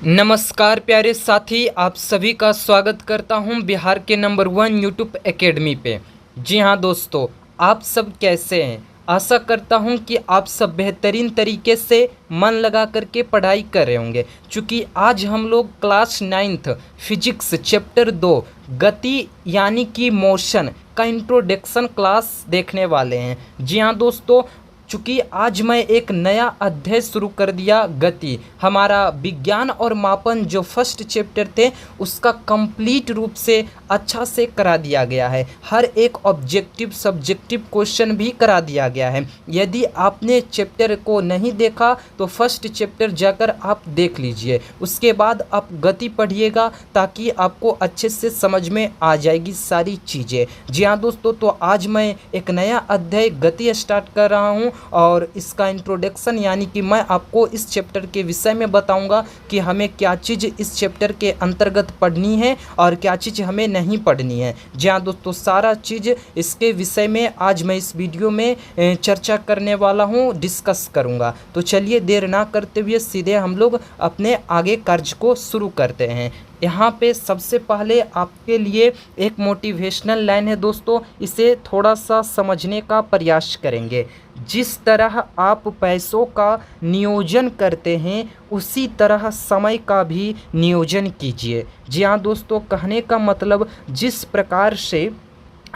नमस्कार प्यारे साथी, आप सभी का स्वागत करता हूं बिहार के नंबर 1 यूट्यूब एकेडमी पे। जी हां दोस्तों, आप सब कैसे हैं? आशा करता हूं कि आप सब बेहतरीन तरीके से मन लगा करके पढ़ाई कर रहे होंगे। चूँकि आज हम लोग क्लास 9th फिजिक्स चैप्टर 2 गति यानी कि मोशन का इंट्रोडक्शन क्लास देखने वाले हैं। जी हाँ दोस्तों, चूँकि आज मैं एक नया अध्याय शुरू कर दिया गति। हमारा विज्ञान और मापन जो फर्स्ट चैप्टर थे उसका कंप्लीट रूप से अच्छा से करा दिया गया है। हर एक ऑब्जेक्टिव सब्जेक्टिव क्वेश्चन भी करा दिया गया है। यदि आपने चैप्टर को नहीं देखा तो फर्स्ट चैप्टर जाकर आप देख लीजिए, उसके बाद आप गति पढ़िएगा ताकि आपको अच्छे से समझ में आ जाएगी सारी चीज़ें। जी हाँ दोस्तों, तो आज मैं एक नया अध्याय गति स्टार्ट कर रहा हूँ और इसका इंट्रोडक्शन यानी कि मैं आपको इस चैप्टर के विषय में बताऊंगा कि हमें क्या चीज़ इस चैप्टर के अंतर्गत पढ़नी है और क्या चीज़ हमें नहीं पढ़नी है। जी हाँ दोस्तों, सारा चीज़ इसके विषय में आज मैं इस वीडियो में चर्चा करने वाला हूँ, डिस्कस करूँगा। तो चलिए देर ना करते हुए सीधे हम लोग अपने आगे कार्य को शुरू करते हैं। यहाँ पे सबसे पहले आपके लिए एक मोटिवेशनल लाइन है दोस्तों, इसे थोड़ा सा समझने का प्रयास करेंगे। जिस तरह आप पैसों का नियोजन करते हैं उसी तरह समय का भी नियोजन कीजिए। जी हाँ दोस्तों, कहने का मतलब जिस प्रकार से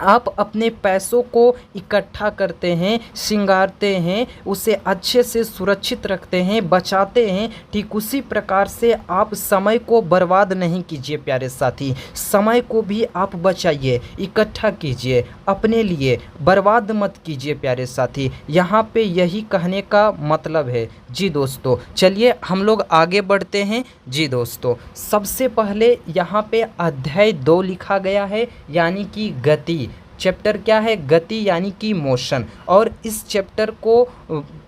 आप अपने पैसों को इकट्ठा करते हैं, सिंगारते हैं, उसे अच्छे से सुरक्षित रखते हैं, बचाते हैं, ठीक उसी प्रकार से आप समय को बर्बाद नहीं कीजिए प्यारे साथी। समय को भी आप बचाइए, इकट्ठा कीजिए, अपने लिए बर्बाद मत कीजिए प्यारे साथी। यहाँ पे यही कहने का मतलब है। जी दोस्तों, चलिए हम लोग आगे बढ़ते हैं। जी दोस्तों, सबसे पहले यहाँ पे अध्याय 2 लिखा गया है यानी कि गति। चैप्टर क्या है? गति यानी कि मोशन। और इस चैप्टर को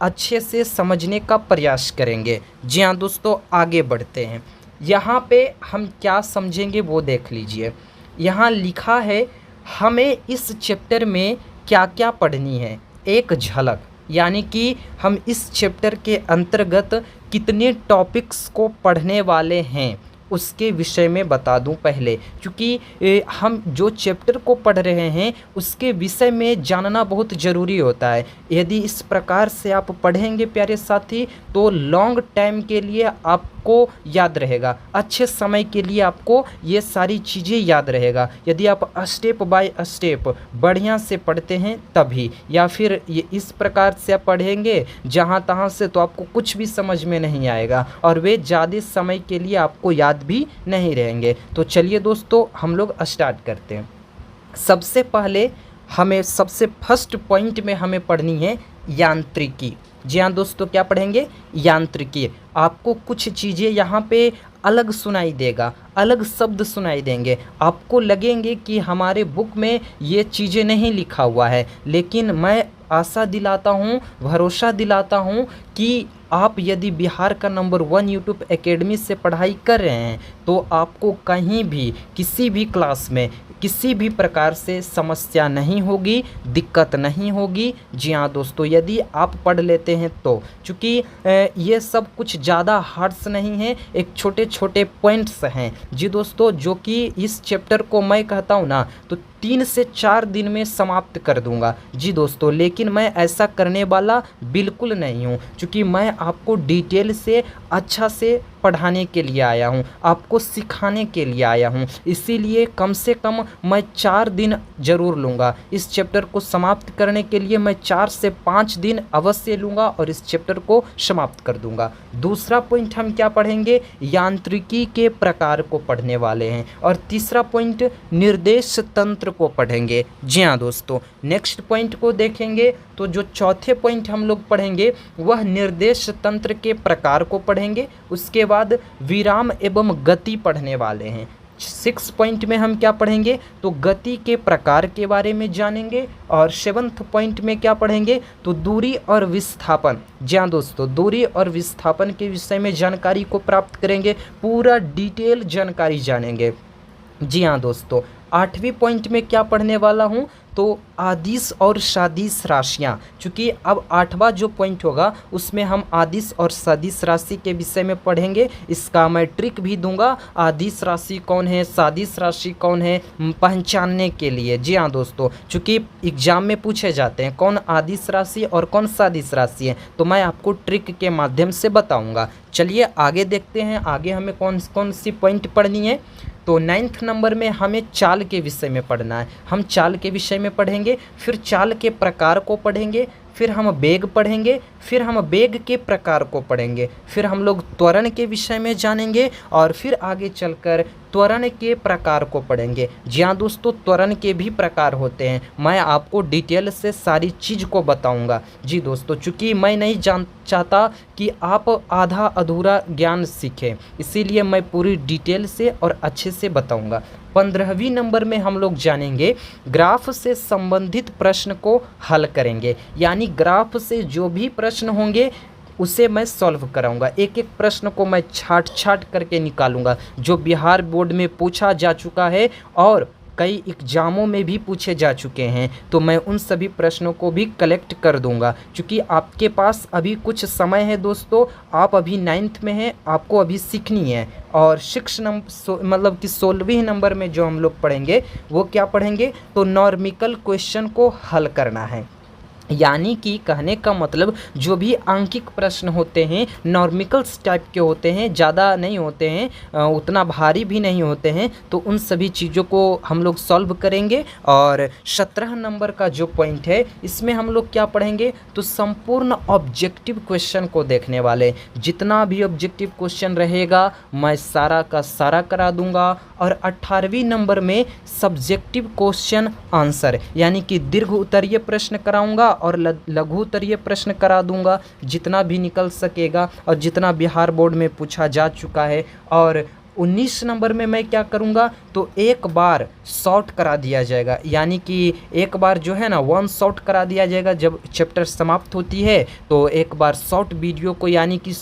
अच्छे से समझने का प्रयास करेंगे। जी हाँ दोस्तों, आगे बढ़ते हैं। यहाँ पे हम क्या समझेंगे वो देख लीजिए। यहाँ लिखा है हमें इस चैप्टर में क्या क्या पढ़नी है, एक झलक। यानी कि हम इस चैप्टर के अंतर्गत कितने टॉपिक्स को पढ़ने वाले हैं उसके विषय में बता दूं पहले, क्योंकि हम जो चैप्टर को पढ़ रहे हैं उसके विषय में जानना बहुत ज़रूरी होता है। यदि इस प्रकार से आप पढ़ेंगे प्यारे साथी तो लॉन्ग टाइम के लिए आपको याद रहेगा, अच्छे समय के लिए आपको ये सारी चीज़ें याद रहेगा। यदि आप स्टेप बाय स्टेप बढ़िया से पढ़ते हैं तभी, या फिर ये इस प्रकार से आप पढ़ेंगे जहाँ तहाँ से तो आपको कुछ भी समझ में नहीं आएगा और वे ज़्यादा समय के लिए आपको याद भी नहीं रहेंगे। तो चलिए दोस्तों हम लोग स्टार्ट करते हैं। सबसे पहले हमें सबसे फर्स्ट पॉइंट में हमें पढ़नी है यांत्रिकी। जी हाँ दोस्तों, क्या पढ़ेंगे? यांत्रिकी। आपको कुछ चीज़ें यहाँ पे अलग सुनाई देगा, अलग शब्द सुनाई देंगे, आपको लगेंगे कि हमारे बुक में ये चीज़ें नहीं लिखा हुआ है, लेकिन मैं आशा दिलाता हूँ, भरोसा दिलाता हूँ कि आप यदि बिहार का नंबर 1 यूट्यूब एकेडमी से पढ़ाई कर रहे हैं तो आपको कहीं भी किसी भी क्लास में किसी भी प्रकार से समस्या नहीं होगी, दिक्कत नहीं होगी। जी हाँ दोस्तों, यदि आप पढ़ लेते हैं तो, चूँकि ये सब कुछ ज़्यादा हार्ड्स नहीं है, एक छोटे छोटे पॉइंट्स हैं। जी दोस्तों, जो कि इस चैप्टर को मैं कहता हूँ ना तो 3 से 4 दिन में समाप्त कर दूंगा। जी दोस्तों, लेकिन मैं ऐसा करने वाला बिल्कुल नहीं हूँ, क्योंकि मैं आपको डिटेल से अच्छा से पढ़ाने के लिए आया हूँ, आपको सिखाने के लिए आया हूँ। इसीलिए कम से कम मैं 4 दिन ज़रूर लूँगा इस चैप्टर को समाप्त करने के लिए। मैं 4 से 5 दिन अवश्य लूँगा और इस चैप्टर को समाप्त कर दूँगा। दूसरा पॉइंट हम क्या पढ़ेंगे? यांत्रिकी के प्रकार को पढ़ने वाले हैं। और तीसरा पॉइंट निर्देश तंत्र को पढ़ेंगे। जी हाँ दोस्तों, नेक्स्ट पॉइंट को देखेंगे तो जो चौथे पॉइंट हम लोग पढ़ेंगे वह निर्देश तंत्र के प्रकार को पढ़ेंगे। उसके बाद विराम एवं गति पढ़ने वाले हैं। 6 पॉइंट में हम क्या पढ़ेंगे? तो गति के प्रकार के बारे में जानेंगे। और 7th पॉइंट में क्या पढ़ेंगे? तो दूरी और विस्थापन। जी हाँ दोस्तों, दूरी और विस्थापन के विषय में जानकारी को प्राप्त करेंगे, पूरा डिटेल जानकारी जानेंगे। जी हाँ दोस्तों, 8वीं पॉइंट में क्या पढ़ने वाला हूँ, तो आदिश और सदिश राशियाँ। चूँकि अब 8वां जो पॉइंट होगा उसमें हम आदिश और सदिश राशि के विषय में पढ़ेंगे। इसका मैं ट्रिक भी दूंगा, आदिश राशि कौन है, सदिश राशि कौन है, पहचानने के लिए। जी हाँ दोस्तों, चूँकि एग्जाम में पूछे जाते हैं कौन आदिश राशि और कौन सदिश राशि है, तो मैं आपको ट्रिक के माध्यम से बताऊँगा। चलिए आगे देखते हैं, आगे हमें कौन कौन सी पॉइंट पढ़नी है। तो 9th नंबर में हमें चाल के विषय में पढ़ना है। हम चाल के विषय में पढ़ेंगे, फिर चाल के प्रकार को पढ़ेंगे, फिर हम वेग पढ़ेंगे, फिर हम वेग के प्रकार को पढ़ेंगे, फिर हम लोग त्वरण के विषय में जानेंगे और फिर आगे चलकर त्वरण के प्रकार को पढ़ेंगे। जी हाँ दोस्तों, त्वरण के भी प्रकार होते हैं, मैं आपको डिटेल से सारी चीज़ को बताऊंगा। जी दोस्तों, चूँकि मैं नहीं चाहता कि आप आधा अधूरा ज्ञान सीखें, इसीलिए मैं पूरी डिटेल से और अच्छे से बताऊंगा। 15वीं नंबर में हम लोग जानेंगे ग्राफ से संबंधित प्रश्न को हल करेंगे, यानी ग्राफ से जो भी प्रश्न होंगे उसे मैं सॉल्व कराऊंगा। एक एक प्रश्न को मैं छाट करके निकालूंगा, जो बिहार बोर्ड में पूछा जा चुका है और कई एग्जामों में भी पूछे जा चुके हैं, तो मैं उन सभी प्रश्नों को भी कलेक्ट कर दूंगा। क्योंकि आपके पास अभी कुछ समय है दोस्तों, आप अभी 9th में हैं, आपको अभी सीखनी है। और 6 नंबर मतलब कि 16वीं नंबर में जो हम लोग पढ़ेंगे वो क्या पढ़ेंगे, तो नॉर्मिकल क्वेश्चन को हल करना है। यानी कि कहने का मतलब जो भी आंकिक प्रश्न होते हैं नॉर्मिकल्स टाइप के होते हैं, ज़्यादा नहीं होते हैं, उतना भारी भी नहीं होते हैं, तो उन सभी चीज़ों को हम लोग सॉल्व करेंगे। और 17 नंबर का जो पॉइंट है इसमें हम लोग क्या पढ़ेंगे, तो संपूर्ण ऑब्जेक्टिव क्वेश्चन को देखने वाले। जितना भी ऑब्जेक्टिव क्वेश्चन रहेगा मैं सारा का सारा करा दूंगा। और 18वीं नंबर में सब्जेक्टिव क्वेश्चन आंसर, यानी कि दीर्घ उत्तरीय प्रश्न कराऊंगा और लघु उत्तरीय प्रश्न करा दूंगा, जितना भी निकल सकेगा और जितना बिहार बोर्ड में पूछा जा चुका है। और 19 नंबर में मैं क्या करूंगा, तो एक बार शॉर्ट करा दिया जाएगा, यानी कि एक बार जो है ना वन शॉट करा दिया जाएगा। जब चैप्टर समाप्त होती है तो एक बार शॉर्ट वीडियो को, यानी कि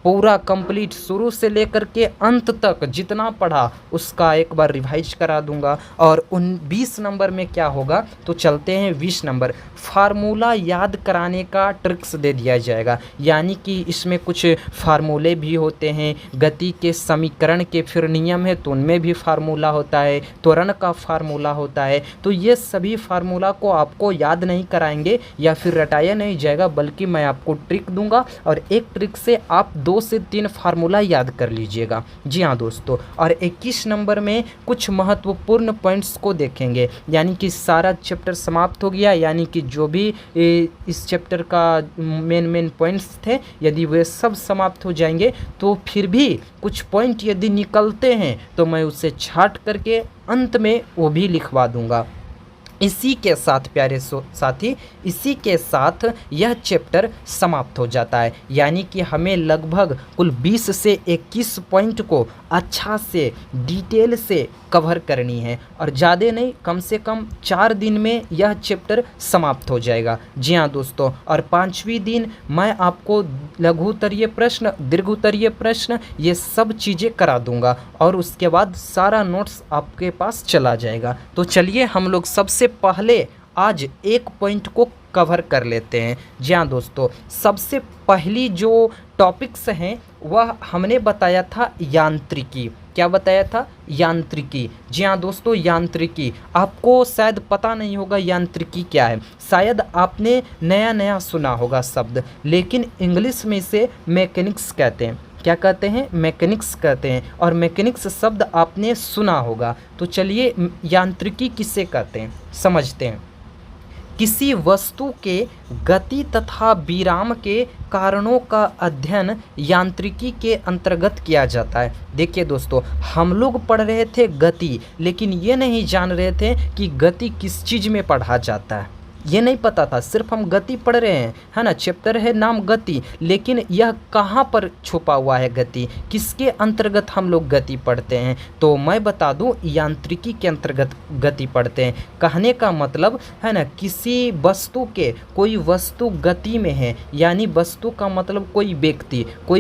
पूरा कंप्लीट शुरू से लेकर के अंत तक जितना पढ़ा उसका एक बार रिवाइज करा दूंगा। और 20 नंबर में क्या होगा, तो चलते हैं 20 नंबर, फार्मूला याद कराने का ट्रिक्स दे दिया जाएगा। यानी कि इसमें कुछ फार्मूले भी होते हैं, गति के समीकरण के फिर नियम है तो उनमें भी फार्मूला होता है, त्वरण का फार्मूला होता है। तो ये सभी फार्मूला को आपको याद नहीं कराएंगे या फिर रटाया नहीं जाएगा, बल्कि मैं आपको ट्रिक दूंगा और एक ट्रिक से आप 2 से 3 फार्मूला याद कर लीजिएगा। जी हाँ दोस्तों, और 21 नंबर में कुछ महत्वपूर्ण पॉइंट्स को देखेंगे, यानी कि सारा चैप्टर समाप्त हो गया, यानी कि जो भी इस चैप्टर का मेन पॉइंट्स थे यदि वे सब समाप्त हो जाएंगे तो फिर भी कुछ पॉइंट यदि निकलते हैं तो मैं उसे छाट करके अंत में वो भी लिखवा दूंगा। इसी के साथ प्यारे साथी, इसी के साथ यह चैप्टर समाप्त हो जाता है। यानी कि हमें लगभग कुल 20 से 21 पॉइंट को अच्छा से डिटेल से कवर करनी है और ज़्यादा नहीं, कम से कम 4 दिन में यह चैप्टर समाप्त हो जाएगा। जी हाँ दोस्तों, और 5वीं दिन मैं आपको लघु उत्तरीय प्रश्न, दीर्घ उत्तरीय प्रश्न, ये सब चीज़ें करा दूंगा और उसके बाद सारा नोट्स आपके पास चला जाएगा। तो चलिए हम लोग सबसे पहले आज एक पॉइंट को कवर कर लेते हैं। जी हाँ दोस्तों, सबसे पहली जो टॉपिक्स हैं वह हमने बताया था यांत्रिकी। क्या बताया था? यांत्रिकी। जी हाँ दोस्तों, यांत्रिकी। आपको शायद पता नहीं होगा यांत्रिकी क्या है, शायद आपने नया सुना होगा शब्द, लेकिन इंग्लिश में इसे मैकेनिक्स कहते हैं। क्या कहते हैं? मैकेनिक्स कहते हैं। और मैकेनिक्स शब्द आपने सुना होगा। तो चलिए यांत्रिकी किसे कहते हैं समझते हैं। किसी वस्तु के गति तथा विराम के कारणों का अध्ययन यांत्रिकी के अंतर्गत किया जाता है। देखिए दोस्तों, हम लोग पढ़ रहे थे गति, लेकिन ये नहीं जान रहे थे कि गति किस चीज़ में पढ़ा जाता है। ये नहीं पता था, सिर्फ हम गति पढ़ रहे हैं, है ना, चैप्टर है नाम गति, लेकिन यह कहाँ पर छुपा हुआ है गति, किसके अंतर्गत हम लोग गति पढ़ते हैं। तो मैं बता दूं, यांत्रिकी के अंतर्गत गति पढ़ते हैं। कहने का मतलब है ना, किसी वस्तु के, कोई वस्तु गति में है, यानी वस्तु का मतलब कोई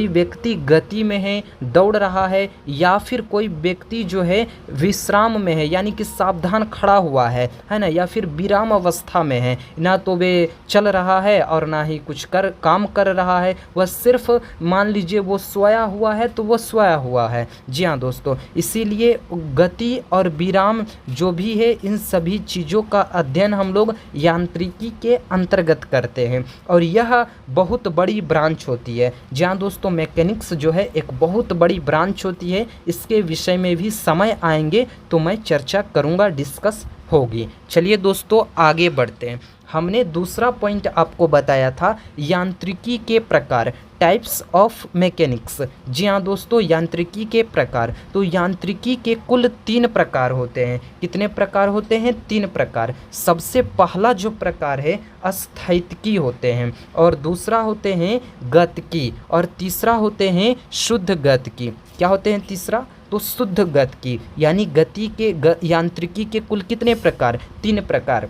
व्यक्ति गति में है, दौड़ रहा है, या फिर कोई व्यक्ति जो है विश्राम में है, यानी कि सावधान खड़ा हुआ है ना, या फिर विराम अवस्था में है, ना तो वे चल रहा है और ना ही कुछ काम कर रहा है, वह सिर्फ मान लीजिए वो सोया हुआ है तो वह सोया हुआ है। जी हाँ दोस्तों, इसीलिए गति और विराम जो भी है, इन सभी चीज़ों का अध्ययन हम लोग यांत्रिकी के अंतर्गत करते हैं, और यह बहुत बड़ी ब्रांच होती है। जी हाँ दोस्तों, मैकेनिक्स जो है एक बहुत बड़ी ब्रांच होती है। इसके विषय में भी समय आएंगे तो मैं चर्चा करूँगा, डिस्कस होगी। चलिए दोस्तों आगे बढ़ते हैं। हमने दूसरा पॉइंट आपको बताया था यांत्रिकी के प्रकार, टाइप्स ऑफ मैकेनिक्स। जी हाँ दोस्तों, यांत्रिकी के प्रकार। तो यांत्रिकी के कुल 3 प्रकार होते हैं। कितने प्रकार होते हैं? 3 प्रकार। सबसे पहला जो प्रकार है स्थैतिकी होते हैं, और दूसरा होते हैं गतिकी, और तीसरा होते हैं शुद्ध गतिकी। क्या होते हैं तीसरा? तो शुद्ध गतिकी, यानी गति के यांत्रिकी के कुल कितने प्रकार? 3 प्रकार।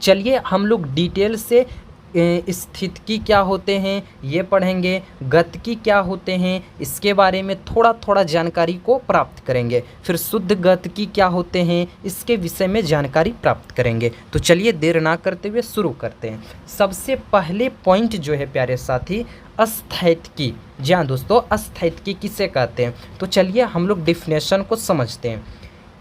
चलिए हम लोग डिटेल से स्थितिकी क्या होते हैं ये पढ़ेंगे, गतिकी क्या होते हैं इसके बारे में थोड़ा थोड़ा जानकारी को प्राप्त करेंगे, फिर शुद्ध गतिकी क्या होते हैं इसके विषय में जानकारी प्राप्त करेंगे। तो चलिए देर ना करते हुए शुरू करते हैं। सबसे पहले पॉइंट जो है प्यारे साथी, स्थैतिकी। जी हाँ दोस्तों, स्थैतिकी किसे कहते हैं? तो चलिए हम लोग डिफिनेशन को समझते हैं।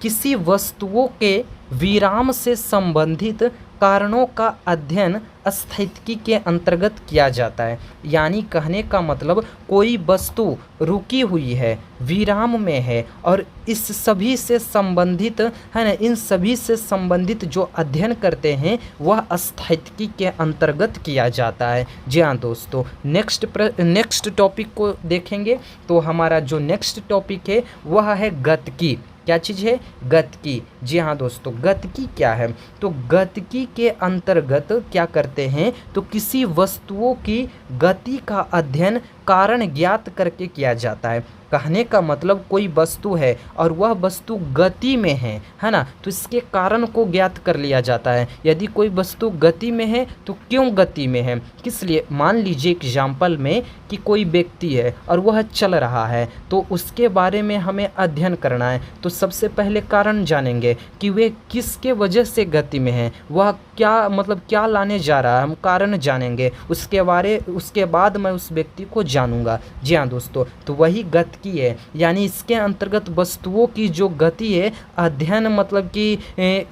किसी वस्तुओं के विराम से संबंधित कारणों का अध्ययन स्थैतिकी के अंतर्गत किया जाता है। यानी कहने का मतलब कोई वस्तु रुकी हुई है, विराम में है, और इस सभी से संबंधित है ना, इन सभी से संबंधित जो अध्ययन करते हैं वह स्थैतिकी के अंतर्गत किया जाता है। जी हाँ दोस्तों, नेक्स्ट टॉपिक को देखेंगे तो हमारा जो नेक्स्ट टॉपिक है वह है गतिकी। क्या चीज़ है? गतिकी। जी हाँ दोस्तों, गतिकी क्या है? तो गतिकी के अंतर्गत क्या करते हैं, तो किसी वस्तुओं की गति का अध्ययन कारण ज्ञात करके किया जाता है। कहने का मतलब कोई वस्तु है और वह वस्तु गति में है ना, तो इसके कारण को ज्ञात कर लिया जाता है। यदि कोई वस्तु गति में है तो क्यों गति में है, किस लिए? मान लीजिए एग्जाम्पल में कि कोई व्यक्ति है और वह चल रहा है, तो उसके बारे में हमें अध्ययन करना है। तो सबसे पहले कारण जानेंगे कि वे किसके वजह से गति में है, वह क्या मतलब क्या लाने जा रहा है, हम कारण जानेंगे। उसके बाद मैं उस व्यक्ति को जानूंगा। जी हाँ दोस्तों, तो वही गतिकी है। यानी इसके अंतर्गत वस्तुओं की जो गति है अध्ययन, मतलब कि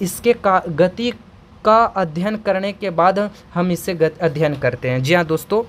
इसके गति का अध्ययन करने के बाद हम इसे अध्ययन करते हैं। जी हाँ दोस्तों,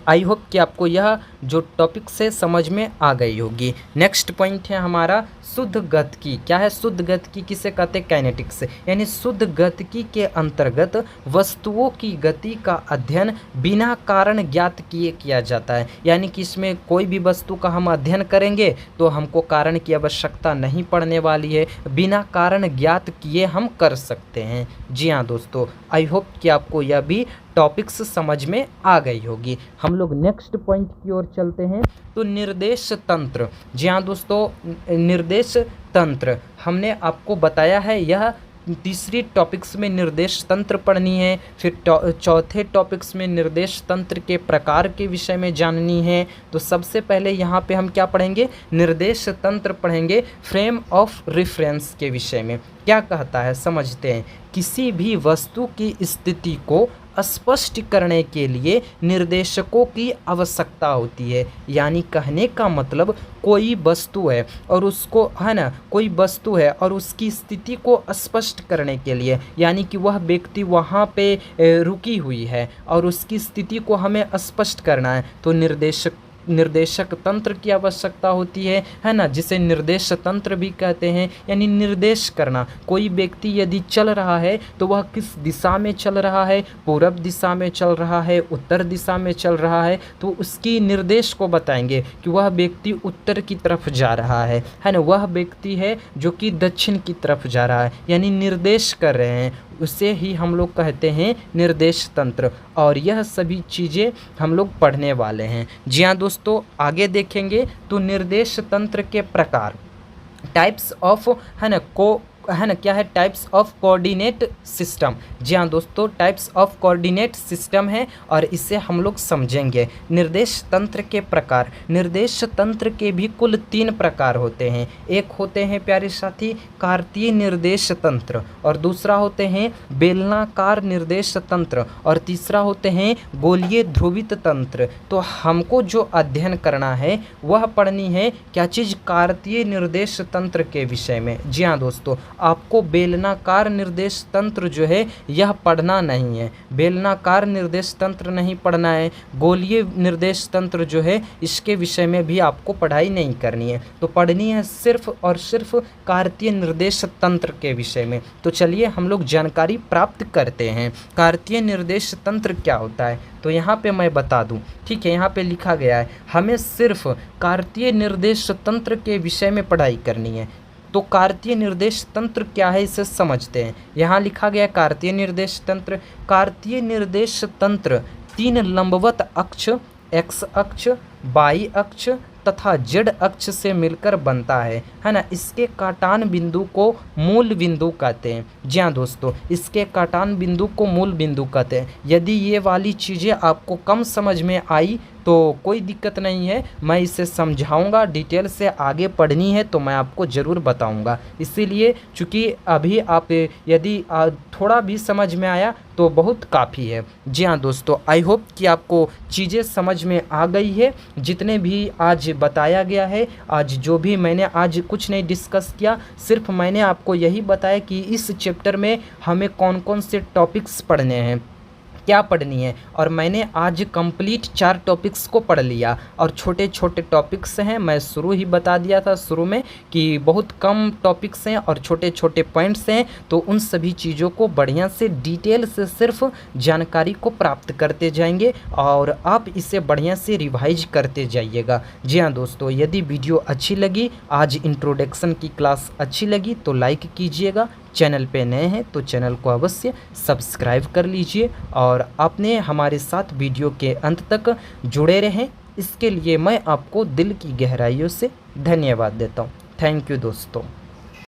आई होप कि आपको यह जो टॉपिक से समझ में आ गई होगी। नेक्स्ट पॉइंट है हमारा शुद्ध गतिकी। क्या है शुद्ध गतिकी? किसे कहते हैं? काइनेटिक्स। यानी शुद्ध गतिकी के अंतर्गत वस्तुओं की गति का अध्ययन बिना कारण ज्ञात किए किया जाता है। यानी कि इसमें कोई भी वस्तु का हम अध्ययन करेंगे तो हमको कारण की आवश्यकता नहीं पड़ने वाली है, बिना कारण ज्ञात किए हम कर सकते हैं। जी हाँ दोस्तों, आई होप कि आपको यह भी टॉपिक्स समझ में आ गई होगी। हम लोग नेक्स्ट पॉइंट की ओर चलते हैं, तो निर्देश तंत्र। जी हाँ दोस्तों, निर्देश तंत्र हमने आपको बताया है, यह तीसरी टॉपिक्स में निर्देश तंत्र पढ़नी है, फिर चौथे टॉपिक्स में निर्देश तंत्र के प्रकार के विषय में जाननी है। तो सबसे पहले यहाँ पे हम क्या पढ़ेंगे? निर्देश तंत्र पढ़ेंगे, फ्रेम ऑफ रेफरेंस के विषय में। क्या कहता है समझते हैं। किसी भी वस्तु की स्थिति को स्पष्ट करने के लिए निर्देशकों की आवश्यकता होती है। यानी कहने का मतलब कोई वस्तु है और उसको है ना, कोई वस्तु है और उसकी स्थिति को स्पष्ट करने के लिए, यानी कि वह व्यक्ति वहाँ पे रुकी हुई है और उसकी स्थिति को हमें स्पष्ट करना है, तो निर्देशक तंत्र की आवश्यकता होती है ना, जिसे निर्देश तंत्र भी कहते हैं। यानी निर्देश करना, कोई व्यक्ति यदि चल रहा है तो वह किस दिशा में चल रहा है, पूरब दिशा में चल रहा है, उत्तर दिशा में चल रहा है, तो उसकी निर्देश को बताएंगे कि वह व्यक्ति उत्तर की तरफ जा रहा है ना, वह व्यक्ति है जो कि दक्षिण की तरफ जा रहा है, यानी निर्देश कर रहे हैं। उसे ही हम लोग कहते हैं निर्देश तंत्र। और यह सभी चीज़ें हम लोग पढ़ने वाले हैं। जी हाँ दोस्तों, आगे देखेंगे तो निर्देश तंत्र के प्रकार, टाइप्स ऑफ, है ना, क्या है, टाइप्स ऑफ कोऑर्डिनेट सिस्टम। जी हाँ दोस्तों, टाइप्स ऑफ कोऑर्डिनेट सिस्टम है और इसे हम लोग समझेंगे। निर्देश तंत्र के प्रकार, निर्देश तंत्र के भी कुल 3 प्रकार होते हैं। एक होते हैं प्यारे साथी कार्तीय निर्देश तंत्र, और दूसरा होते हैं बेलनाकार निर्देश तंत्र, और तीसरा होते हैं गोलीय ध्रुवित तंत्र। तो हमको जो अध्ययन करना है वह पढ़नी है क्या चीज़, कार्तीय निर्देश तंत्र के विषय में। जी हाँ दोस्तों, आपको बेलनाकार निर्देश तंत्र जो है यह पढ़ना नहीं है, बेलनाकार निर्देश तंत्र नहीं पढ़ना है। गोलीय निर्देश तंत्र जो है इसके विषय में भी आपको पढ़ाई नहीं करनी है, तो पढ़नी है सिर्फ और सिर्फ कार्तीय निर्देश तंत्र के विषय में। तो चलिए हम लोग जानकारी प्राप्त करते हैं। कार्तीय निर्देश तंत्र क्या होता है, तो यहाँ पे मैं बता दूँ, ठीक है, यहाँ पे लिखा गया है हमें सिर्फ कार्तीय निर्देश तंत्र के विषय में पढ़ाई करनी है। तो कार्तीय निर्देश तंत्र क्या है इसे समझते हैं। यहाँ लिखा गया कार्तीय निर्देश तंत्र, कार्तीय निर्देश तंत्र 3 लंबवत अक्ष, एक्स अक्ष, वाई अक्ष तथा जेड अक्ष से मिलकर बनता है ना। इसके काटान बिंदु को मूल बिंदु कहते हैं। जी हाँ दोस्तों, इसके काटान बिंदु को मूल बिंदु कहते हैं। यदि ये वाली चीज़ें आपको कम समझ में आई तो कोई दिक्कत नहीं है, मैं इसे समझाऊंगा। डिटेल से आगे पढ़नी है तो मैं आपको ज़रूर बताऊंगा। इसीलिए चूँकि अभी आप यदि थोड़ा भी समझ में आया तो बहुत काफ़ी है। जी हाँ दोस्तों, आई होप कि आपको चीज़ें समझ में आ गई है। जितने भी आज बताया गया है, आज जो भी मैंने आज कुछ नहीं डिस्कस किया, सिर्फ मैंने आपको यही बताया कि इस चैप्टर में हमें कौन कौन से टॉपिक्स पढ़ने हैं, क्या पढ़नी है। और मैंने आज कंप्लीट 4 टॉपिक्स को पढ़ लिया, और छोटे छोटे टॉपिक्स हैं। मैं शुरू ही बता दिया था शुरू में कि बहुत कम टॉपिक्स हैं और छोटे छोटे पॉइंट्स हैं। तो उन सभी चीज़ों को बढ़िया से डिटेल से सिर्फ जानकारी को प्राप्त करते जाएंगे और आप इसे बढ़िया से रिवाइज करते जाइएगा। जी हाँ दोस्तों, यदि वीडियो अच्छी लगी, आज इंट्रोडक्शन की क्लास अच्छी लगी तो लाइक कीजिएगा। चैनल पे नए हैं तो चैनल को अवश्य सब्सक्राइब कर लीजिए, और आपने हमारे साथ वीडियो के अंत तक जुड़े रहें, इसके लिए मैं आपको दिल की गहराइयों से धन्यवाद देता हूँ। थैंक यू दोस्तों।